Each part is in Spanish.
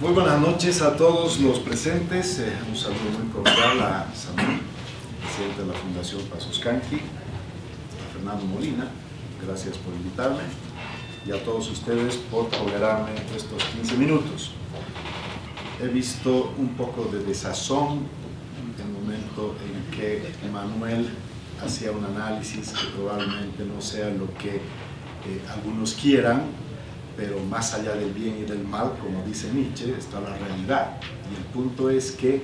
Muy buenas noches a todos los presentes. Un saludo muy cordial a Samuel, presidente de la Fundación Pazoscanqui, a Fernando Molina, gracias por invitarme, y a todos ustedes por tolerarme estos 15 minutos. He visto un poco de desazón en el momento en que Manuel hacía un análisis que probablemente no sea lo que algunos quieran, pero más allá del bien y del mal, como dice Nietzsche, está la realidad. Y el punto es que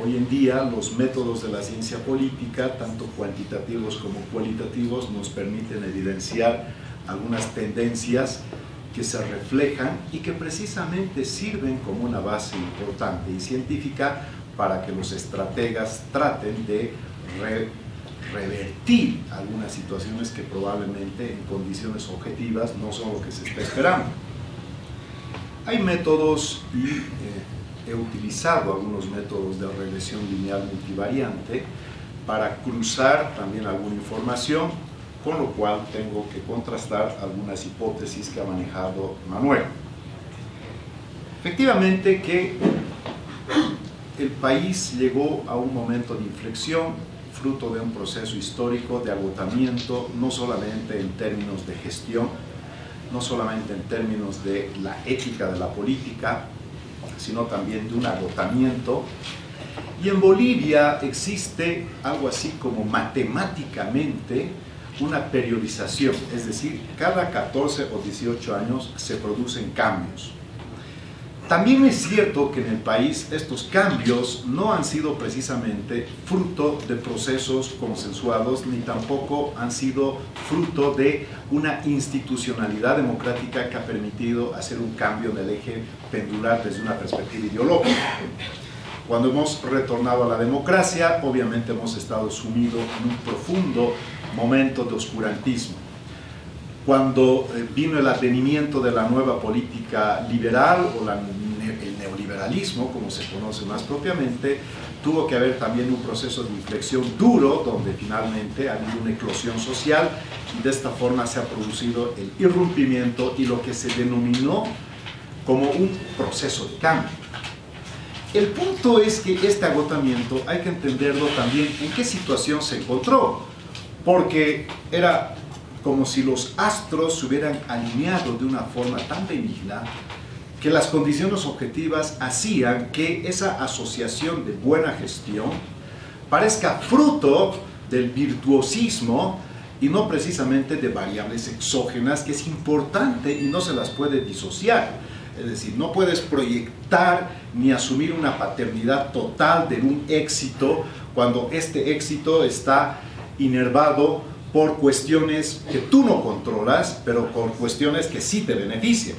hoy en día los métodos de la ciencia política, tanto cuantitativos como cualitativos, nos permiten evidenciar algunas tendencias que se reflejan y que precisamente sirven como una base importante y científica para que los estrategas traten de revertir algunas situaciones que probablemente en condiciones objetivas no son lo que se está esperando. Hay métodos y he utilizado algunos métodos de regresión lineal multivariante para cruzar también alguna información, con lo cual tengo que contrastar algunas hipótesis que ha manejado Manuel. Efectivamente que el país llegó a un momento de inflexión fruto de un proceso histórico de agotamiento, no solamente en términos de gestión, no solamente en términos de la ética de la política, sino también de un agotamiento. Y en Bolivia existe algo así como matemáticamente una periodización, es decir, cada 14 o 18 años se producen cambios. También es cierto que en el país estos cambios no han sido precisamente fruto de procesos consensuados, ni tampoco han sido fruto de una institucionalidad democrática que ha permitido hacer un cambio en el eje pendular desde una perspectiva ideológica. Cuando hemos retornado a la democracia, obviamente hemos estado sumidos en un profundo momento de oscurantismo. Cuando vino el advenimiento de la nueva política liberal o el neoliberalismo, como se conoce más propiamente, tuvo que haber también un proceso de inflexión duro, donde finalmente ha habido una eclosión social y de esta forma se ha producido el irrumpimiento y lo que se denominó como un proceso de cambio. El punto es que este agotamiento hay que entenderlo también en qué situación se encontró, porque era como si los astros se hubieran alineado de una forma tan benigna que las condiciones objetivas hacían que esa asociación de buena gestión parezca fruto del virtuosismo y no precisamente de variables exógenas, que es importante y no se las puede disociar. Es decir, no puedes proyectar ni asumir una paternidad total de un éxito cuando este éxito está inervado por cuestiones que tú no controlas, pero por cuestiones que sí te benefician.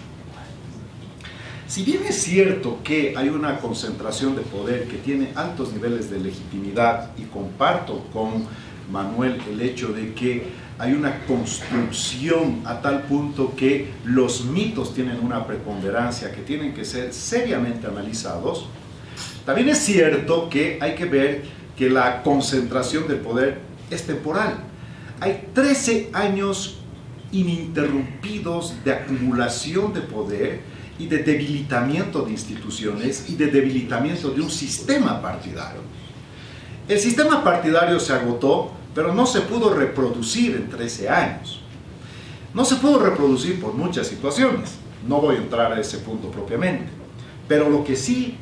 Si bien es cierto que hay una concentración de poder que tiene altos niveles de legitimidad, y comparto con Manuel el hecho de que hay una construcción a tal punto que los mitos tienen una preponderancia que tienen que ser seriamente analizados, también es cierto que hay que ver que la concentración del poder es temporal. Hay 13 años ininterrumpidos de acumulación de poder y de debilitamiento de instituciones y de debilitamiento de un sistema partidario. El sistema partidario se agotó, pero no se pudo reproducir en 13 años. No se pudo reproducir por muchas situaciones. No voy a entrar a ese punto propiamente. Pero lo que sí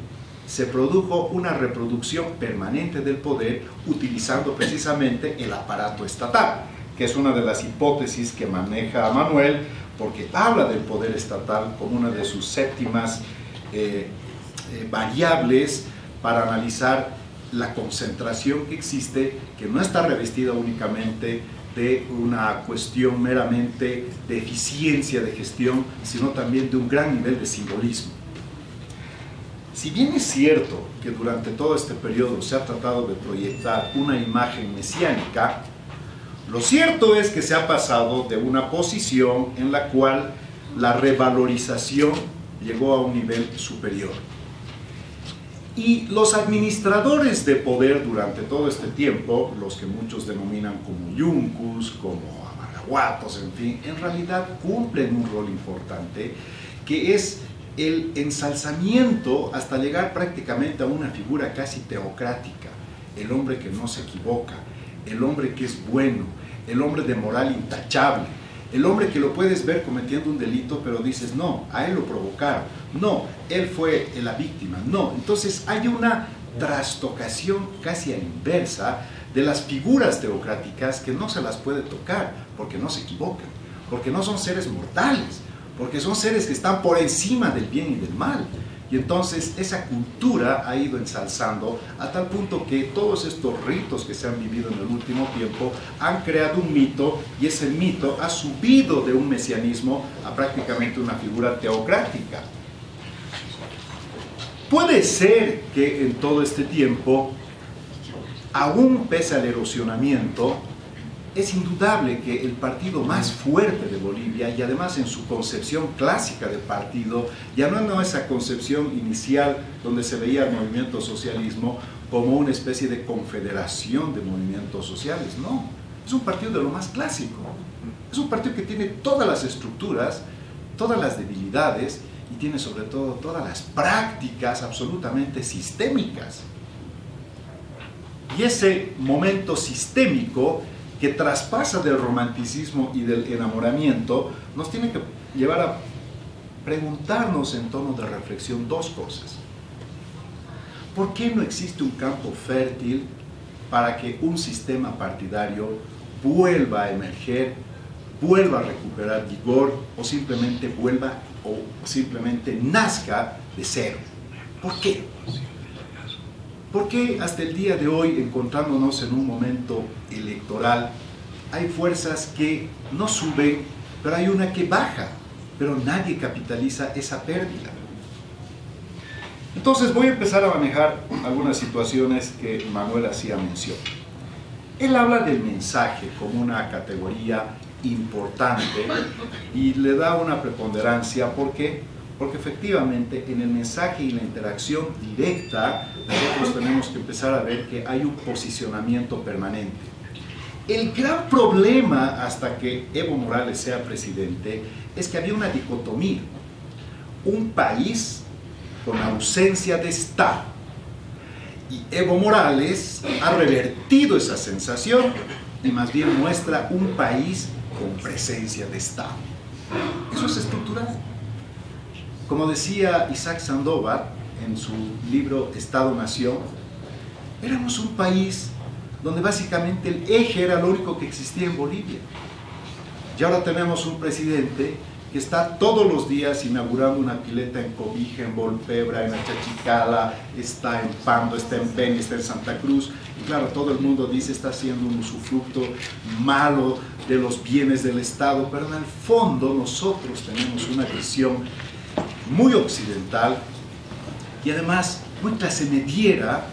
se produjo una reproducción permanente del poder utilizando precisamente el aparato estatal, que es una de las hipótesis que maneja Manuel, porque habla del poder estatal como una de sus séptimas variables para analizar la concentración que existe, que no está revestida únicamente de una cuestión meramente de eficiencia de gestión, sino también de un gran nivel de simbolismo. Si bien es cierto que durante todo este periodo se ha tratado de proyectar una imagen mesiánica, lo cierto es que se ha pasado de una posición en la cual la revalorización llegó a un nivel superior. Y los administradores de poder durante todo este tiempo, los que muchos denominan como yuncus, como amagahuatos, en fin, en realidad cumplen un rol importante, que es el ensalzamiento hasta llegar prácticamente a una figura casi teocrática, el hombre que no se equivoca, el hombre que es bueno, el hombre de moral intachable, el hombre que lo puedes ver cometiendo un delito, pero dices, no, a él lo provocaron, no, él fue la víctima, no. Entonces hay una trastocación casi a la inversa de las figuras teocráticas que no se las puede tocar, porque no se equivocan, porque no son seres mortales, porque son seres que están por encima del bien y del mal. Y entonces esa cultura ha ido ensalzando a tal punto que todos estos ritos que se han vivido en el último tiempo han creado un mito, y ese mito ha subido de un mesianismo a prácticamente una figura teocrática. Puede ser que en todo este tiempo, aún pese al erosionamiento, es indudable que el partido más fuerte de Bolivia, y además en su concepción clásica de partido, ya no esa concepción inicial donde se veía el movimiento socialismo como una especie de confederación de movimientos sociales, no, es un partido de lo más clásico, es un partido que tiene todas las estructuras, todas las debilidades, y tiene sobre todo todas las prácticas absolutamente sistémicas. Y ese momento sistémico que traspasa del romanticismo y del enamoramiento, nos tiene que llevar a preguntarnos en tono de reflexión dos cosas. ¿Por qué no existe un campo fértil para que un sistema partidario vuelva a emerger, vuelva a recuperar vigor, o simplemente nazca de cero? ¿Por qué? ¿Por qué hasta el día de hoy, encontrándonos en un momento electoral, hay fuerzas que no suben, pero hay una que baja, pero nadie capitaliza esa pérdida? Entonces voy a empezar a manejar algunas situaciones que Manuel hacía mención. Él habla del mensaje como una categoría importante y le da una preponderancia. ¿Por qué? Porque efectivamente en el mensaje y la interacción directa nosotros tenemos que empezar a ver que hay un posicionamiento permanente. El gran problema hasta que Evo Morales sea presidente es que había una dicotomía. Un país con ausencia de Estado. Y Evo Morales ha revertido esa sensación y más bien muestra un país con presencia de Estado. Eso es estructural. Como decía Isaac Sandoval en su libro Estado-Nación, éramos un país donde básicamente el eje era lo único que existía en Bolivia. Y ahora tenemos un presidente que está todos los días inaugurando una pileta en Cobija, en Volpebra, en Achachicala, está en Pando, está en Beni, está en Santa Cruz. Y claro, todo el mundo dice está haciendo un usufructo malo de los bienes del Estado, pero en el fondo nosotros tenemos una visión muy occidental y además muy clase mediera,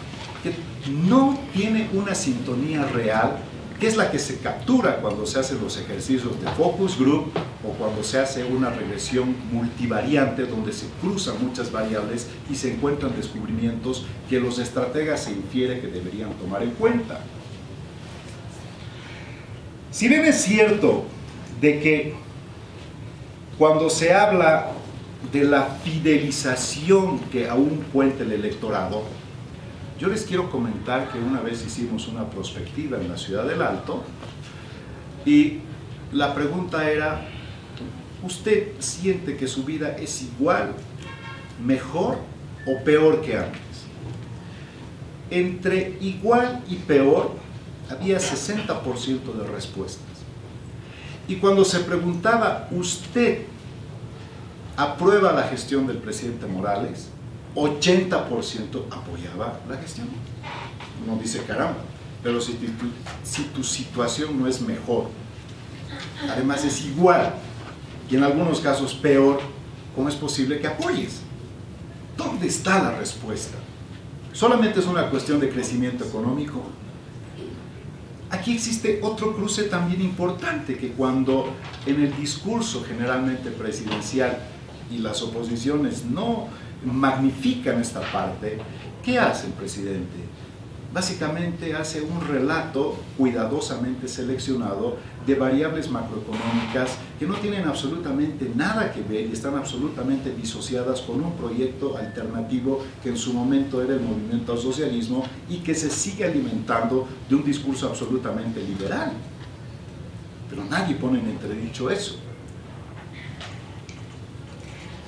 que no tiene una sintonía real, que es la que se captura cuando se hacen los ejercicios de focus group o cuando se hace una regresión multivariante donde se cruzan muchas variables y se encuentran descubrimientos que los estrategas se infiere que deberían tomar en cuenta. Si bien es cierto de que cuando se habla de la fidelización que aún cuenta el electorado, yo les quiero comentar que una vez hicimos una prospectiva en la ciudad del Alto y la pregunta era: ¿usted siente que su vida es igual, mejor o peor que antes? Entre igual y peor había 60% de respuestas. Y cuando se preguntaba, ¿usted aprueba la gestión del presidente Morales?, 80% apoyaba la gestión. Uno dice, caramba, pero si tu situación no es mejor, además es igual, y en algunos casos peor, ¿cómo es posible que apoyes? ¿Dónde está la respuesta? ¿Solamente es una cuestión de crecimiento económico? Aquí existe otro cruce también importante, que cuando en el discurso generalmente presidencial y las oposiciones no magnifican esta parte, ¿qué hace el presidente? básicamente hace un relato cuidadosamente seleccionado de variables macroeconómicas que no tienen absolutamente nada que ver y están absolutamente disociadas con un proyecto alternativo que en su momento era el movimiento al socialismo y que se sigue alimentando de un discurso absolutamente liberal. Pero nadie pone en entredicho eso.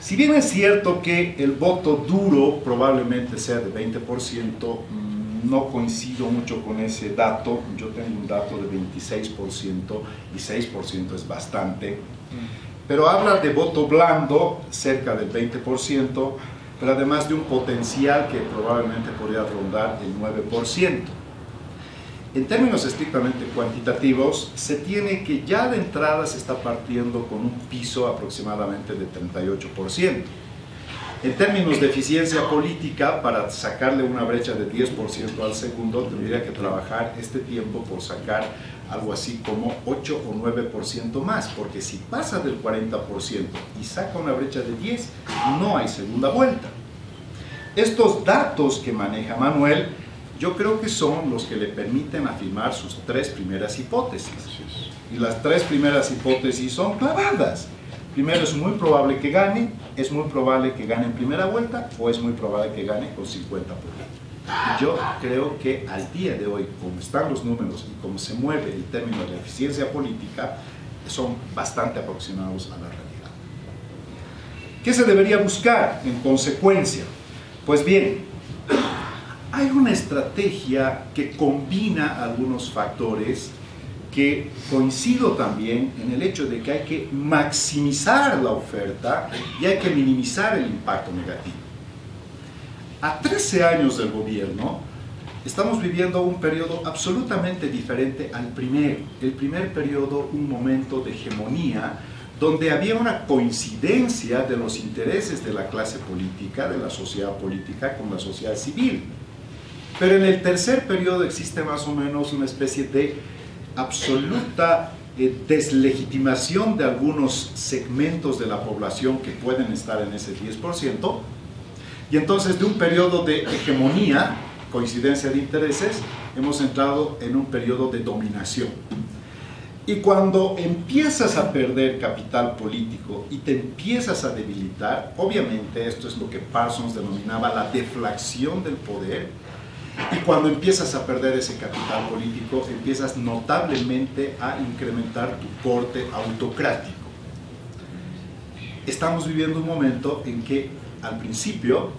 Si bien es cierto que el voto duro probablemente sea de 20%, no coincido mucho con ese dato. Yo tengo un dato de 26% y 6% es bastante. Pero habla de voto blando, cerca del 20%, pero además de un potencial que probablemente podría rondar el 9%. En términos estrictamente cuantitativos, se tiene que ya de entrada se está partiendo con un piso aproximadamente de 38%. En términos de eficiencia política, para sacarle una brecha de 10% al segundo, tendría que trabajar este tiempo por sacar algo así como 8 o 9% más, porque si pasa del 40% y saca una brecha de 10, no hay segunda vuelta. Estos datos que maneja Manuel, yo creo que son los que le permiten afirmar sus tres primeras hipótesis. Y las tres primeras hipótesis son clavadas. Primero, es muy probable que gane, es muy probable que gane en primera vuelta o es muy probable que gane con 50%. Y yo creo que al día de hoy, como están los números y como se mueve el término de la eficiencia política, son bastante aproximados a la realidad. ¿Qué se debería buscar en consecuencia? Pues bien, hay una estrategia que combina algunos factores que coincido también en el hecho de que hay que maximizar la oferta y hay que minimizar el impacto negativo. A 13 años del gobierno, estamos viviendo un periodo absolutamente diferente al primero. El primer periodo, un momento de hegemonía, donde había una coincidencia de los intereses de la clase política, de la sociedad política, con la sociedad civil. Pero en el tercer periodo existe más o menos una especie de absoluta deslegitimación de algunos segmentos de la población que pueden estar en ese 10%, y entonces de un periodo de hegemonía, coincidencia de intereses, hemos entrado en un periodo de dominación. Y cuando empiezas a perder capital político y te empiezas a debilitar, obviamente esto es lo que Parsons denominaba la deflación del poder. Y cuando empiezas a perder ese capital político, empiezas notablemente a incrementar tu corte autocrático. Estamos viviendo un momento en que, al principio,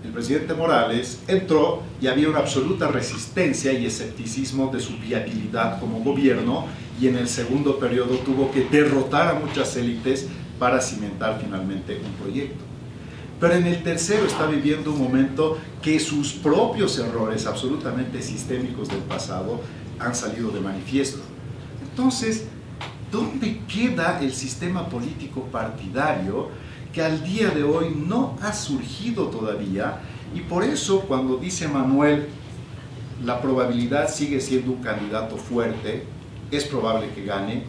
el presidente Morales entró y había una absoluta resistencia y escepticismo de su viabilidad como gobierno, y en el segundo periodo tuvo que derrotar a muchas élites para cimentar finalmente un proyecto. Pero en el tercero está viviendo un momento que sus propios errores absolutamente sistémicos del pasado han salido de manifiesto. Entonces, ¿dónde queda el sistema político partidario que al día de hoy no ha surgido todavía? Y por eso, cuando dice Manuel, la probabilidad sigue siendo un candidato fuerte, es probable que gane,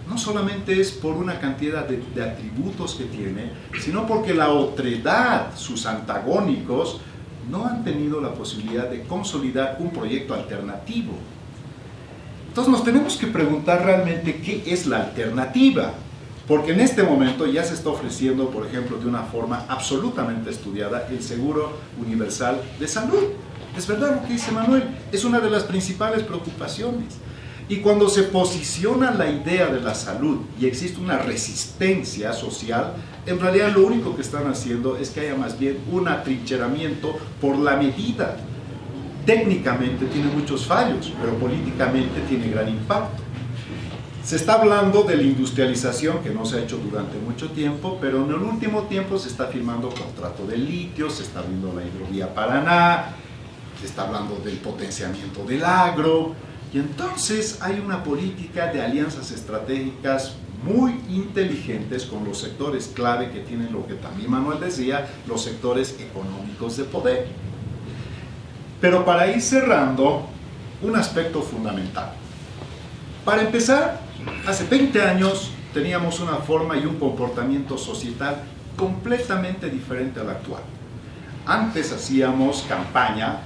no solamente es por una cantidad de atributos que tiene, sino porque la otredad, sus antagónicos, no han tenido la posibilidad de consolidar un proyecto alternativo. Entonces nos tenemos que preguntar realmente qué es la alternativa, porque en este momento ya se está ofreciendo, por ejemplo, de una forma absolutamente estudiada, el seguro universal de salud. Es verdad lo que dice Manuel, es una de las principales preocupaciones. Y cuando se posiciona la idea de la salud y existe una resistencia social, en realidad lo único que están haciendo es que haya más bien un atrincheramiento por la medida. Técnicamente tiene muchos fallos, pero políticamente tiene gran impacto. Se está hablando de la industrialización que no se ha hecho durante mucho tiempo, pero en el último tiempo se está firmando contrato de litio, se está viendo la hidrovía Paraná, se está hablando del potenciamiento del agro. Y entonces hay una política de alianzas estratégicas muy inteligentes con los sectores clave que tienen lo que también Manuel decía, los sectores económicos de poder. Pero para ir cerrando, un aspecto fundamental. Para empezar, hace 20 años teníamos una forma y un comportamiento societal completamente diferente al actual. Antes hacíamos campaña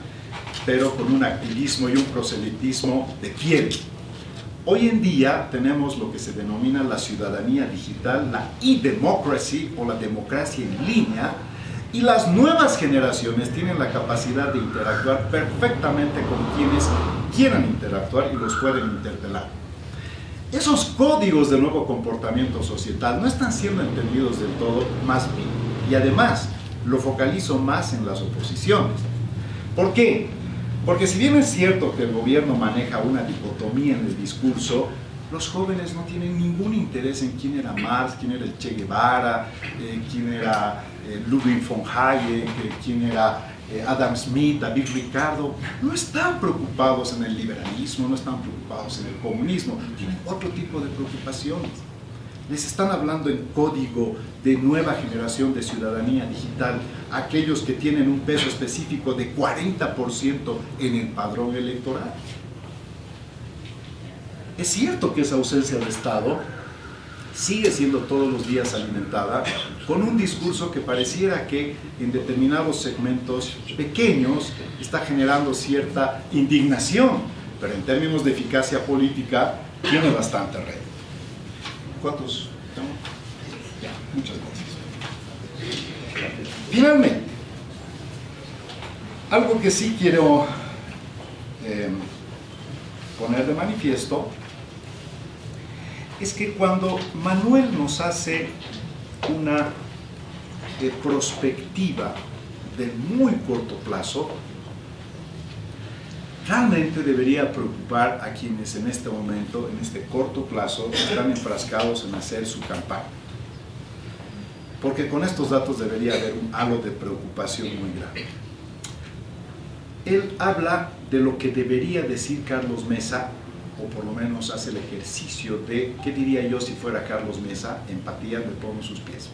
pero con un activismo y un proselitismo de piel. Hoy en día tenemos lo que se denomina la ciudadanía digital, la e-democracy o la democracia en línea, y las nuevas generaciones tienen la capacidad de interactuar perfectamente con quienes quieran interactuar y los pueden interpelar. Esos códigos de nuevo comportamiento societal no están siendo entendidos del todo, más bien, y además lo focalizo más en las oposiciones. ¿Por qué? Porque si bien es cierto que el gobierno maneja una dicotomía en el discurso, los jóvenes no tienen ningún interés en quién era Marx, quién era el Che Guevara, quién era Ludwig von Hayek, quién era Adam Smith, David Ricardo. No están preocupados en el liberalismo, no están preocupados en el comunismo, tienen otro tipo de preocupaciones. Les están hablando en código de nueva generación de ciudadanía digital, aquellos que tienen un peso específico de 40% en el padrón electoral. Es cierto que esa ausencia de Estado sigue siendo todos los días alimentada con un discurso que pareciera que en determinados segmentos pequeños está generando cierta indignación, pero en términos de eficacia política tiene bastante red. ¿Cuántos? Ya, muchas gracias. Finalmente, algo que sí quiero poner de manifiesto es que cuando Manuel nos hace una prospectiva de muy corto plazo, realmente debería preocupar a quienes en este momento, en este corto plazo, están enfrascados en hacer su campaña. Porque con estos datos debería haber un halo de preocupación muy grande. Él habla de lo que debería decir Carlos Mesa, o por lo menos hace el ejercicio de, ¿qué diría yo si fuera Carlos Mesa? Empatía, me pongo en sus pies.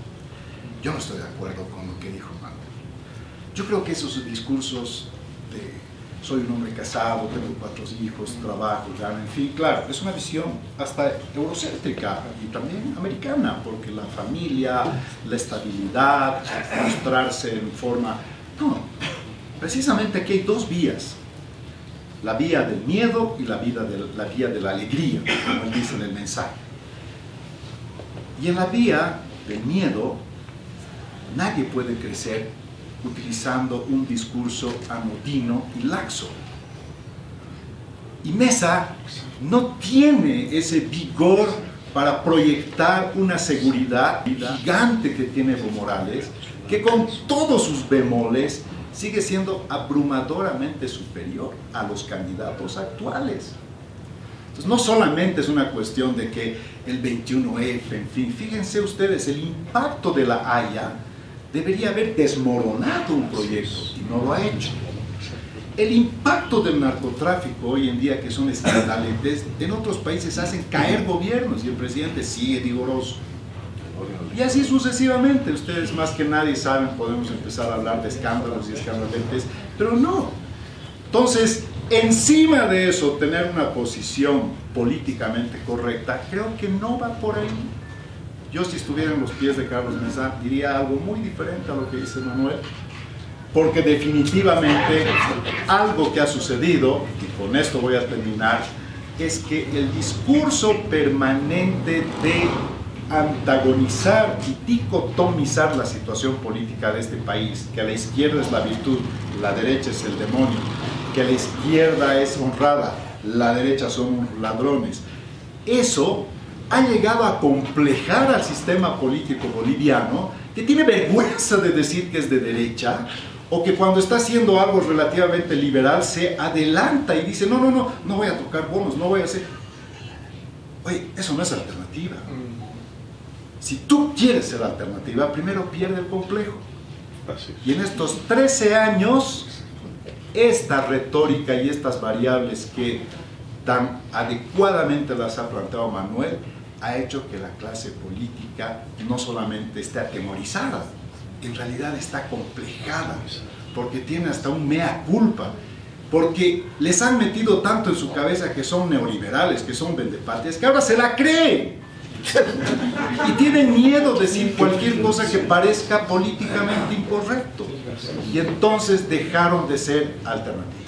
Yo no estoy de acuerdo con lo que dijo Manuel. Yo creo que esos discursos de soy un hombre casado, tengo 4 hijos, trabajo, gano, en fin, claro, es una visión hasta eurocéntrica y también americana, porque la familia, la estabilidad, mostrarse en forma... No, precisamente aquí hay 2 vías, la vía del miedo y la vía de la alegría, como él dice en el mensaje. Y en la vía del miedo, nadie puede crecer utilizando un discurso anodino y laxo. Y Mesa no tiene ese vigor para proyectar una seguridad gigante que tiene Evo Morales, que con todos sus bemoles sigue siendo abrumadoramente superior a los candidatos actuales. Entonces, no solamente es una cuestión de que el 21F, en fin, fíjense ustedes, el impacto de la Haya debería haber desmoronado un proyecto y no lo ha hecho. El impacto del narcotráfico hoy en día, que son escandales, en otros países hacen caer gobiernos y el presidente sigue vigoroso. Y así sucesivamente. Ustedes más que nadie saben, podemos empezar a hablar de escándalos y escandalentes, pero no. Entonces, encima de eso, tener una posición políticamente correcta, creo que no va por ahí. Yo, si estuviera en los pies de Carlos Mesa, diría algo muy diferente a lo que dice Manuel, porque definitivamente algo que ha sucedido, y con esto voy a terminar, es que el discurso permanente de antagonizar y dicotomizar la situación política de este país, que a la izquierda es la virtud, la derecha es el demonio, que a la izquierda es honrada, la derecha son ladrones, eso ha llegado a complejar al sistema político boliviano, que tiene vergüenza de decir que es de derecha, o que cuando está haciendo algo relativamente liberal se adelanta y dice, no voy a tocar bonos, no voy a hacer... Oye, eso no es alternativa. Si tú quieres ser alternativa, primero pierde el complejo. Y en estos 13 años, esta retórica y estas variables que tan adecuadamente las ha planteado Manuel, ha hecho que la clase política no solamente esté atemorizada, en realidad está complejada, porque tiene hasta un mea culpa, porque les han metido tanto en su cabeza que son neoliberales, que son vendepatrias, que ahora se la creen. Y tienen miedo de decir cualquier cosa que parezca políticamente incorrecto. Y entonces dejaron de ser alternativas.